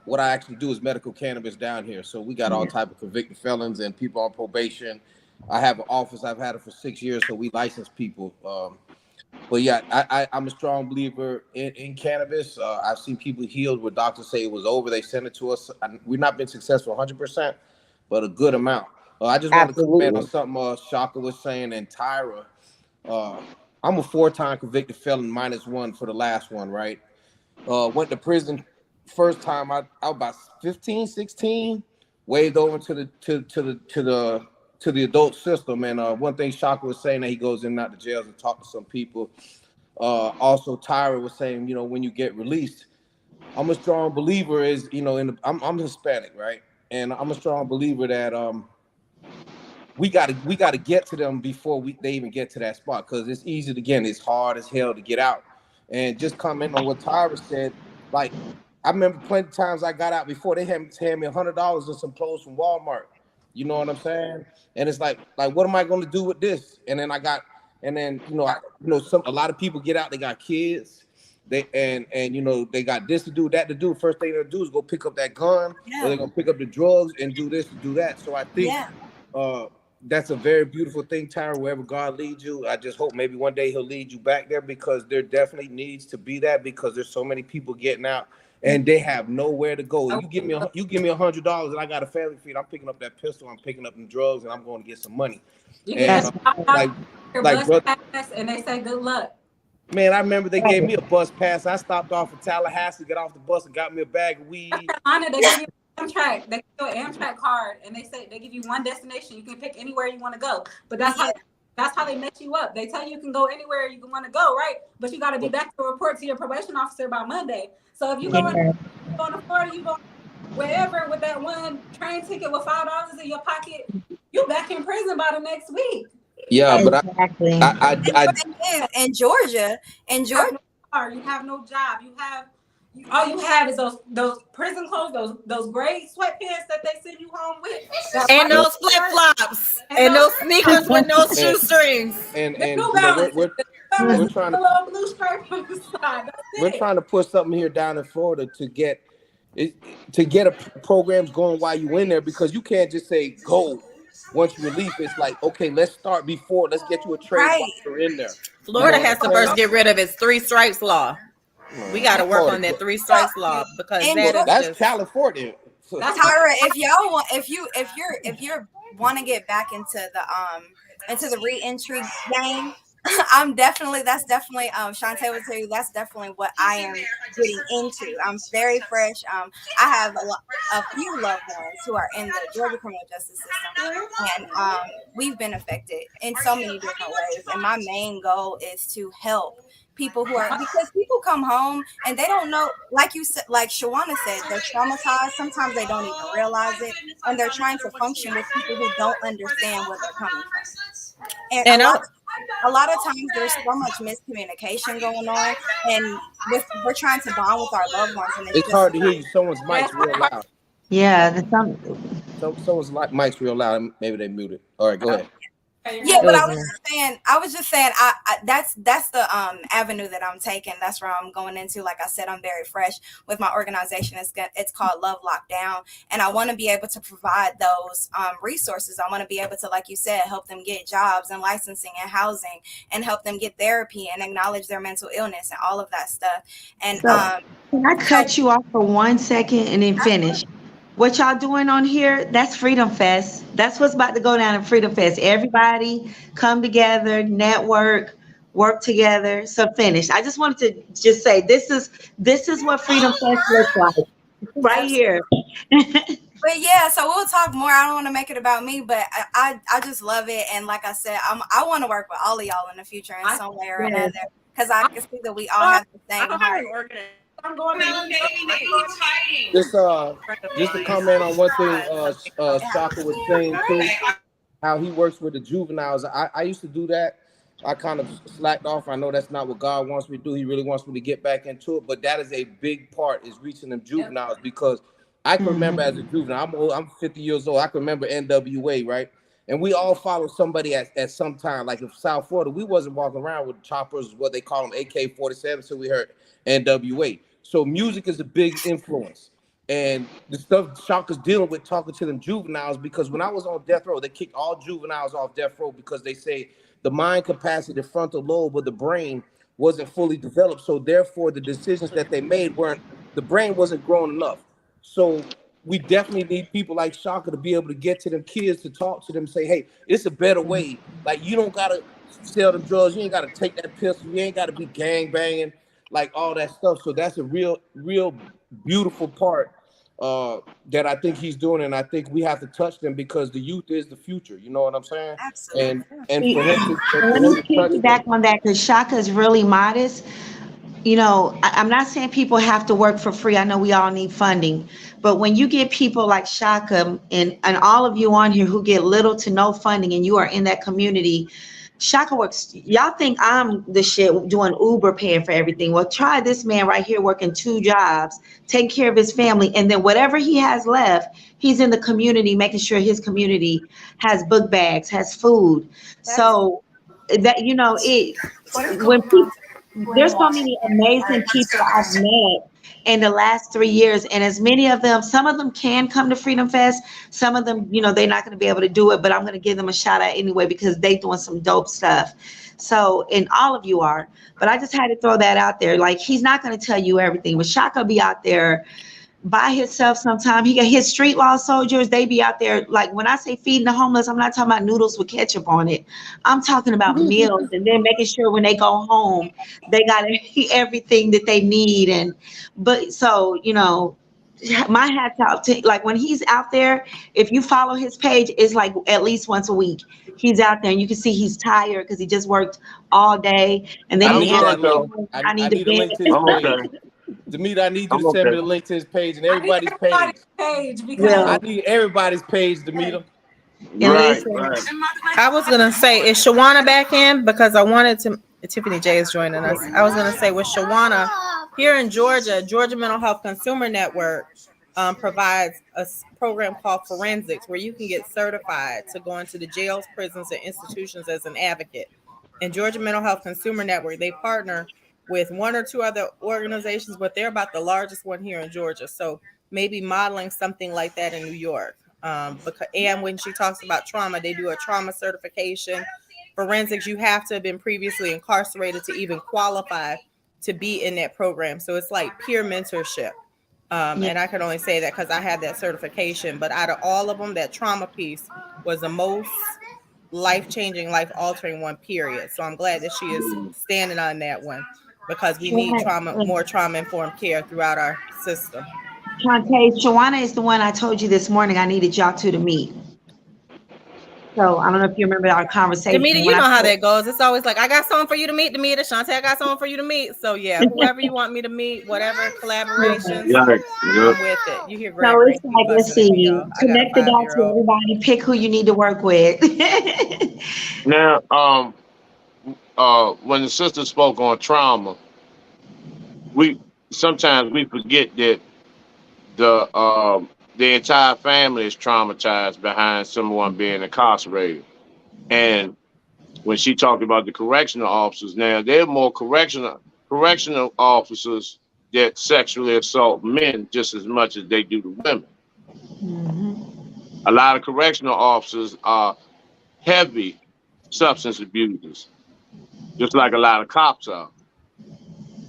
what I actually do is medical cannabis down here. So we got all type of convicted felons and people on probation. I have an office. I've had it for 6 years, so we license people. But yeah, I'm a strong believer in cannabis. I've seen people healed where doctors say it was over. They send it to us. We've not been successful 100%, but a good amount. I just want to comment on something Tshaka was saying, and Tyra. I'm a 4-time convicted felon, -1 for the last one, right? Went to prison first time. I was about 15, 16, waved over to the adult system. And one thing Tshaka was saying, that he goes in and out the jails and talk to some people. Also, Tyra was saying, when you get released, I'm a strong believer I'm Hispanic, right? And I'm a strong believer that we gotta get to them before they even get to that spot, because it's easy it's hard as hell to get out. And just commenting on what Tyra said, like, I remember plenty of times I got out before they had me $100 and some clothes from Walmart. You know what I'm saying? And it's like what am I going to do with this? And then a lot of people get out, they got kids, they got this to do, that to do. First thing they'll do is go pick up that gun, or they're gonna pick up the drugs and do this and do that. So I think that's a very beautiful thing, Tyra. Wherever God leads you, I just hope maybe one day He'll lead you back there, because there definitely needs to be that, because there's so many people getting out and they have nowhere to go. You give me $100 and I got a family feed. I'm picking up that pistol. I'm picking up the drugs, and I'm going to get some money. You get bus pass and they say good luck. Man, I remember they gave me a bus pass. I stopped off at Tallahassee, got off the bus, and got me a bag of weed. They give you Amtrak. They give you an Amtrak card, and they say they give you one destination. You can pick anywhere you want to go, but that's how they mess you up. They tell you can go anywhere you want to go, right? But you got to be back to report to your probation officer by Monday. So if you go to Florida, you go wherever with that one train ticket with $5 in your pocket, you back in prison by the next week. Yeah, but in Georgia, you have no job. All you have is those prison clothes, those gray sweatpants that they send you home with, and those flip flops, and those sneakers with no shoestrings, and we're trying to blue stripe on the side. We're trying to put something here down in Florida to get programs going while you in there, because you can't just say go. Once you release, it's like, okay, let's start before. Let's get you a trade while you're in there. Florida has to first get rid of its 3 strikes law. We got to work on that 3 strikes law, because that's California. That's Tyra. If you want to get back into the re-entry game, that's definitely Shantae would tell you, that's definitely what I am getting into. I'm very fresh. I have a few loved ones who are in the Georgia criminal justice system, and we've been affected in so many different ways. And my main goal is to help people because people come home and they don't know, like you said, like Shawanna said, they're traumatized. Sometimes they don't even realize it, and they're trying to function with people who don't understand where they're coming from. And a lot of times there's so much miscommunication going on, and we're trying to bond with our loved ones, and it's It's just hard to hear you. Someone's mic's real loud. Yeah, the Someone's mic's real loud. Maybe they muted. All right, go ahead. yeah, It but was me. I was just saying, that's the avenue that I'm taking. That's where I'm going into. Like I said, I'm very fresh with my organization. It's called Love Lockdown, and I want to be able to provide those resources. I want to be able to, like you said, help them get jobs and licensing and housing, and help them get therapy and acknowledge their mental illness and all of that stuff. And So can I cut you off for 1 second and then finish? What y'all doing on here? That's Freedom Fest. That's what's about to go down in Freedom Fest. Everybody come together, network, work together. So finish. I just wanted to just say this is what Freedom Fest looks like right here. But yeah, so we'll talk more. I don't want to make it about me, but I just love it. And like I said, I want to work with all of y'all in the future in some way or another, because I can see that we all have the same heart. I'm going to Just to comment on one thing Tshaka was saying too, how he works with the juveniles. I used to do that. I kind of slacked off. I know that's not what God wants me to do. He really wants me to get back into it, but that is a big part, is reaching them juveniles, because I can remember as a juvenile, I'm old, I'm 50 years old. I can remember NWA, right? And we all follow somebody at some time. Like in South Florida, we wasn't walking around with choppers, what they call them, AK-47, so we heard NWA. So music is a big influence. And the stuff Shaka's dealing with, talking to them juveniles, because when I was on death row, they kicked all juveniles off death row because they say the mind capacity, the frontal lobe of the brain wasn't fully developed. So therefore, the decisions that they made the brain wasn't grown enough. So we definitely need people like Shaka to be able to get to them kids, to talk to them, say, hey, it's a better way. Like, you don't got to sell them drugs. You ain't got to take that pistol. You ain't got to be gang banging, like all that stuff. So that's a real beautiful part that I think he's doing. And I think we have to touch them, because the youth is the future. You know what I'm saying? Absolutely. And for him Let me to touch piggyback them. on that because Shaka is really modest. You know, I'm not saying people have to work for free. I know we all need funding, but when you get people like Shaka and all of you on here who get little to no funding, and you are in that community, Shaka works. Y'all think I'm the shit doing Uber, paying for everything. Well, try this man right here working 2 jobs, taking care of his family, and then whatever he has left, he's in the community making sure his community has book bags, has food. So that, you know, when people, there's so many amazing people I've met in the last 3 years, and as many of them, some of them can come to Freedom Fest, some of them, you know, they're not going to be able to do it, but I'm going to give them a shout out anyway because they doing some dope stuff. So, and all of you are, but I just had to throw that out there. Like, he's not going to tell you everything, but Shaka be out there by himself sometime. He got his street law soldiers, they be out there. Like, when I say feeding the homeless, I'm not talking about noodles with ketchup on it. I'm talking about meals, and then making sure when they go home they got everything that they need. And but so, you know, my hat's out to, like, when he's out there, if you follow his page, it's like at least once a week he's out there, and you can see he's tired because he just worked all day, and then I I'm he need answers that good link. though. I need I to need a link to bed. his I'm page. okay. Demeter, I need you I'm to send me okay. the link to his page and I need everybody's page. everybody's page Well, I because need everybody's page, Demeter. and Right, listen, right. I was gonna say, is Shawanna back in? Because I wanted to. Tiffany J is joining us. I was gonna say, with Shawanna here in Georgia, Georgia Mental Health Consumer Network provides a program called Forensics, where you can get certified to go into the jails, prisons, and institutions as an advocate. And Georgia Mental Health Consumer Network, they partner with 1 or 2 other organizations, but they're about the largest one here in Georgia. So maybe modeling something like that in New York. And when she talks about trauma, they do a trauma certification. Forensics, you have to have been previously incarcerated to even qualify to be in that program. So it's like peer mentorship. yeah. And I can only say that because I had that certification. But out of all of them, that trauma piece was the most life-changing, life-altering one, period. So I'm glad that she is standing on that one, because we need more trauma-informed care throughout our system. Shantae, Shawanna is the one I told you this morning I needed y'all two to meet. So I don't know if you remember our conversation Demeter, when you I know how told. that goes. It's always like, I got someone for you to meet, Demeter. Shantae, I got someone for you to meet. So yeah, whoever you want me to meet, whatever collaborations, Yeah, yeah. I'm with it. You hear So Gregory? it's He like, let's fussing at me, see, y'all. I got a connect the dots with 5-year-old. everybody, pick who you need to work with. Now, when the sister spoke on trauma, we sometimes we forget that the entire family is traumatized behind someone being incarcerated. And when she talked about the correctional officers, now there are more correctional officers that sexually assault men just as much as they do the women. Mm-hmm. A lot of correctional officers are heavy substance abusers, just like a lot of cops are.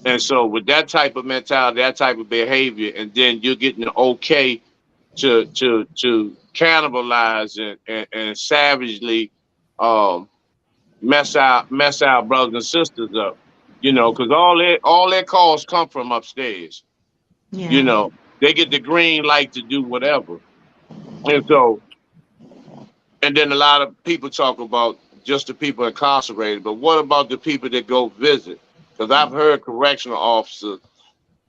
And so with that type of mentality, that type of behavior, and then you're getting the okay to cannibalize and savagely um, mess our brothers and sisters up, because all their calls come from upstairs. You Yeah. know, they get the green light to do whatever, and so and then a lot of people talk about just the people incarcerated, but what about the people that go visit? Because I've heard correctional officers,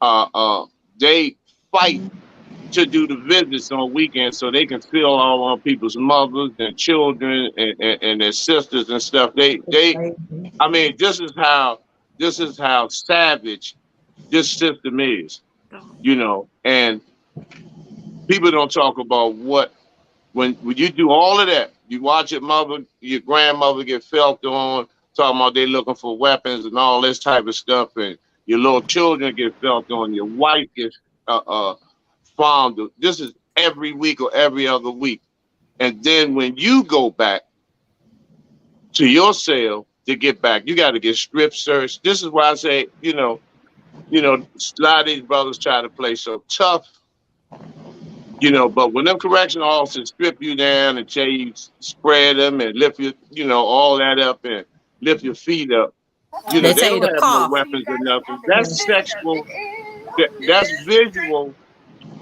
uh, uh, they fight to do the visits on weekends so they can feel all on people's mothers and children and their sisters and stuff. I mean, this is how savage this system is, and people don't talk about what when you do all of that, you watch your grandmother get felt on, talking about they looking for weapons and all this type of stuff, and your little children get felt on, your wife gets farmed. This is every week or every other week. And then when you go back to your cell to get back, you got to get strip searched. This is why I say, a lot of these brothers try to play so tough, but when them correctional officers strip you down and tell you spread them and lift your, all that up and lift your feet up, They they tell you don't to have no cough. weapons or nothing. That's sexual. That's visual.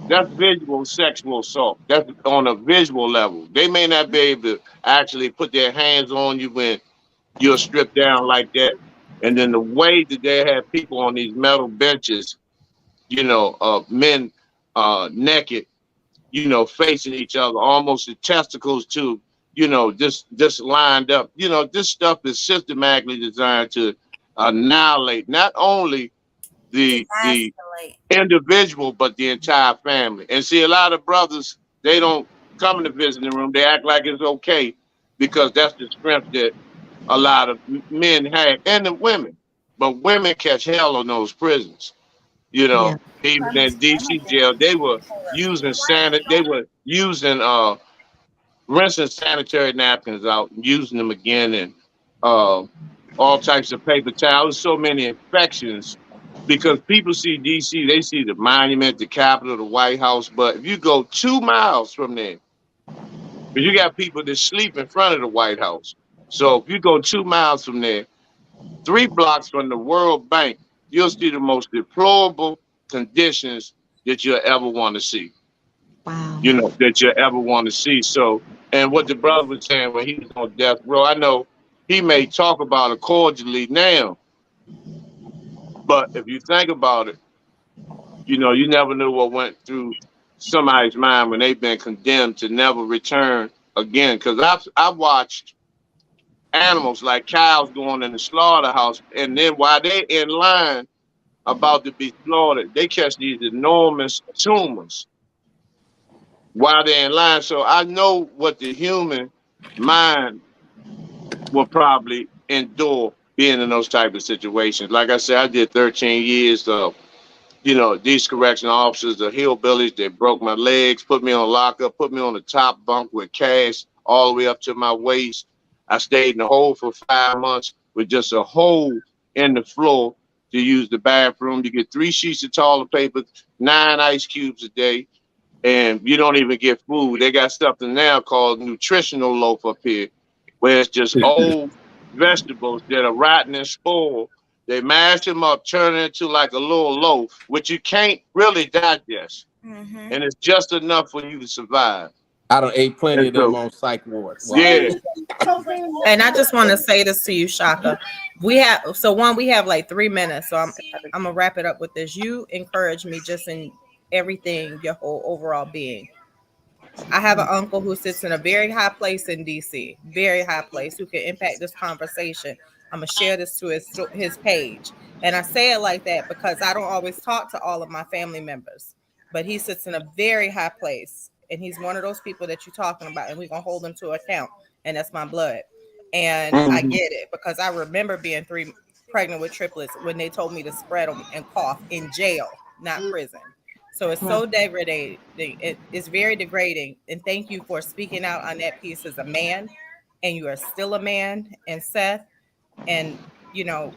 That's visual sexual assault. That's on a visual level. They may not be able to actually put their hands on you when you're stripped down like that. And then the way that they have people on these metal benches, men naked, facing each other, almost the testicles too, just lined up. This stuff is systematically designed to annihilate not only the Demasculate. individual, but the entire family. And see, a lot of brothers, they don't come in the visiting room. They act like it's okay because that's the strength that a lot of men have, and the women. But women catch hell on those prisons. Yeah. Even in DC jail, they were using rinsing sanitary napkins out and using them again, and uh, all types of paper towels. So many infections because people see DC, they see the monument, the Capitol, the White House. But if you go 2 miles from there, because you got people that sleep in front of the White House. So if you go 2 miles from there, 3 blocks from the World Bank, you'll see the most deplorable conditions that you'll ever want to see. Wow. That you'll ever want to see. So, and what the brother was saying when he was on death row, I know he may talk about it cordially now, but if you think about it, you never knew what went through somebody's mind when they've been condemned to never return again. Because I've watched animals like cows going in the slaughterhouse, and then while they're in line about to be slaughtered, they catch these enormous tumors while they're in line. So I know what the human mind will probably endure being in those type of situations. Like I said, I did 13 years of, these correctional officers are hillbillies. They broke my legs, put me on lockup, put me on the top bunk with cash all the way up to my waist. I stayed in the hole for 5 months with just a hole in the floor to use the bathroom. You get 3 sheets of toilet paper, 9 ice cubes a day, and you don't even get food. They got something now called nutritional loaf up here, where it's just old vegetables that are rotten and spoiled. They mash them up, turn it into like a little loaf, which you can't really digest, Mm-hmm. and it's just enough for you to survive. I don't ate plenty And of them so, on psych wards. Wow. yeah, And I just want to say this to you, Tshaka. We have like 3 minutes, so I'm gonna wrap it up with this. You encourage me just in everything, your whole overall being. I have an uncle who sits in a very high place in DC, very high place, who can impact this conversation. I'm gonna share this to his page. And I say it like that because I don't always talk to all of my family members, but he sits in a very high place, and he's one of those people that you're talking about, and we're gonna hold him to account. And that's my blood. And I get it because I remember being pregnant with triplets when they told me to spread them and cough in jail, not prison. So it's so degrading. It's very degrading. And thank you for speaking out on that piece as a man. And you are still a man, and Seth. And, you know,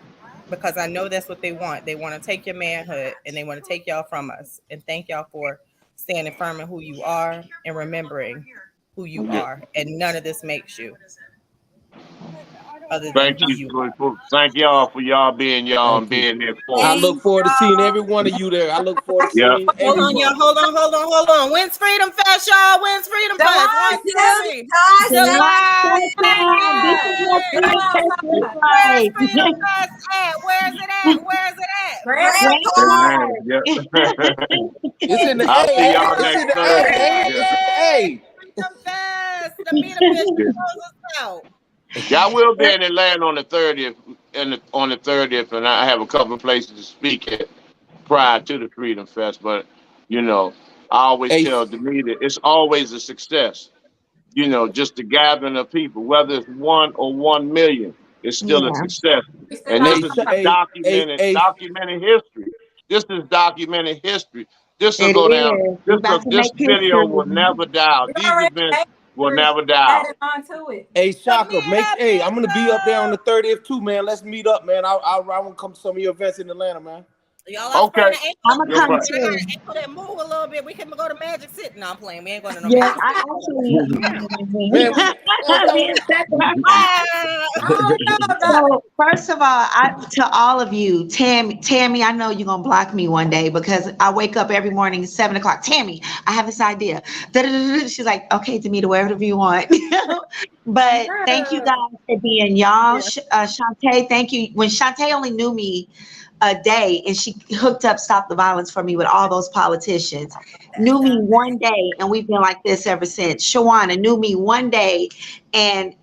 because I know that's what they want. They want to take your manhood and they want to take y'all from us. And thank y'all for standing firm in who you are and remembering who you are. And none of this makes you. Other than Thank y'all for y'all being y'all and being there for I me. look forward to seeing every one of you there. I look forward to seeing everyone. Hold on, y'all. Hold on. When's Freedom Fest, y'all? When's Freedom Fest? 1, 2, 3. July 2nd. This is what Freedom Fest looks Where's like. Freedom Fest at? Where's it at? Grant It's in the I'll see A. y'all It's in next the Thursday. A. It's in the A. Freedom Fest. The Meet Official closes out. Y'all will be in Atlanta on the 30th, and I have a couple of places to speak at prior to the Freedom Fest. But you know, I always tell Demeter it's always a success. You know, just the gathering of people, whether it's 1 or 1 million, it's still a success. And this is documented history. This is documented history. This will It go down. is. We're about to This make video will history. never die. These events will never die. added on to it. Hey, Tshaka, I'm gonna be up there on the 30th too, man. Let's meet up, man. I want to come to some of your events in Atlanta, man. Y'all, Okay. I'm gonna come I got too. an ankle that move a little bit. We can go to Magic City. No, I'm playing. We ain't going to no Yeah, Magic I actually. So first of all, to all of you, Tammie, I know you're gonna block me one day because I wake up every morning at 7 o'clock. Tammie, I have this idea. Da-da-da-da-da. She's like, okay, Demeter, whatever you want. But thank you guys for being y'all. Shantae, thank you. When Shantae only knew me a day and she hooked up Stop the Violence for me with all those politicians, knew me one day and we've been like this ever since. Shawanna knew me one day, and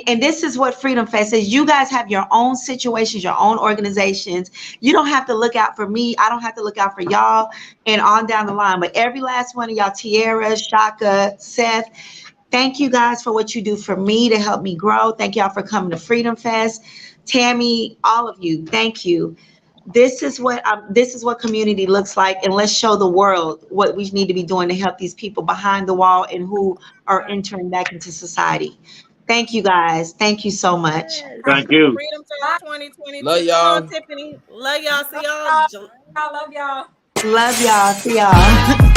this is what Freedom Fest is. You guys have your own situations, your own organizations. You don't have to look out for me. I don't have to look out for y'all and on down the line. But every last one of y'all, Tyara, Tshaka, Seth, thank you guys for what you do for me to help me grow. Thank y'all for coming to Freedom Fest. Tammie, all of you, thank you. This is what community looks like, and let's show the world what we need to be doing to help these people behind the wall and who are entering back into society. Thank you guys. Thank you so much. Thank you. Freedom Fest 2022. Love y'all. Come on, Tiffany. Love y'all. See y'all. I love y'all. Love y'all. See y'all.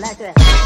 like this.